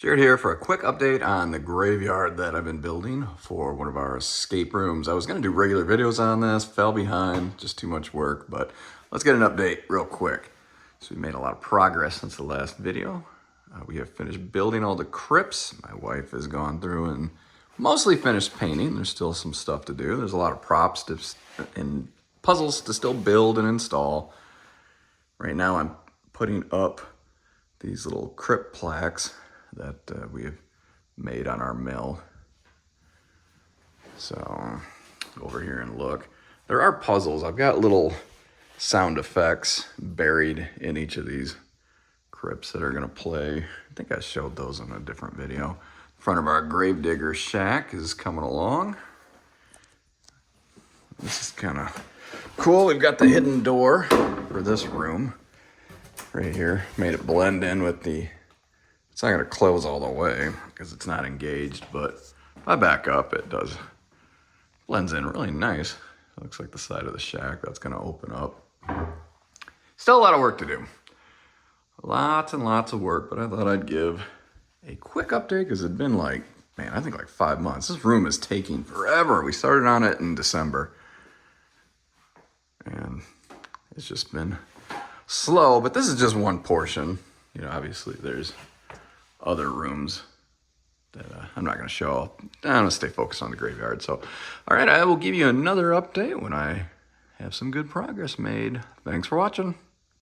Jared here for a quick update on the graveyard that I've been building for one of our escape rooms. I was going to do regular videos on this, fell behind, just too much work, but let's get an update real quick. So we made a lot of progress since the last video. We have finished building all the crypts. My wife has gone through and mostly finished painting. There's still some stuff to do. There's a lot of props and puzzles to still build and install. Right now I'm putting up these little crypt plaques that we have made on our mill. So go over here and look. There are puzzles. I've got little sound effects buried in each of these crypts that are gonna play. I think I showed those in a different video. Front of our gravedigger shack is coming along. This is kind of cool. We've got the hidden door for this room right here. Made it blend in with the, it's not gonna close all the way because it's not engaged, but if I back up, it does, blends in really nice. It looks like the side of the shack that's gonna open up. Still a lot of work to do. Lots and lots of work, but I thought I'd give a quick update because it'd been like, man, I think like 5 months. This room is taking forever. We started on it in December and it's just been slow, but this is just one portion. You know, obviously there's other rooms that I'm not going to show. I'm going to stay focused on the graveyard. So, all right, I will give you another update when I have some good progress made. Thanks for watching.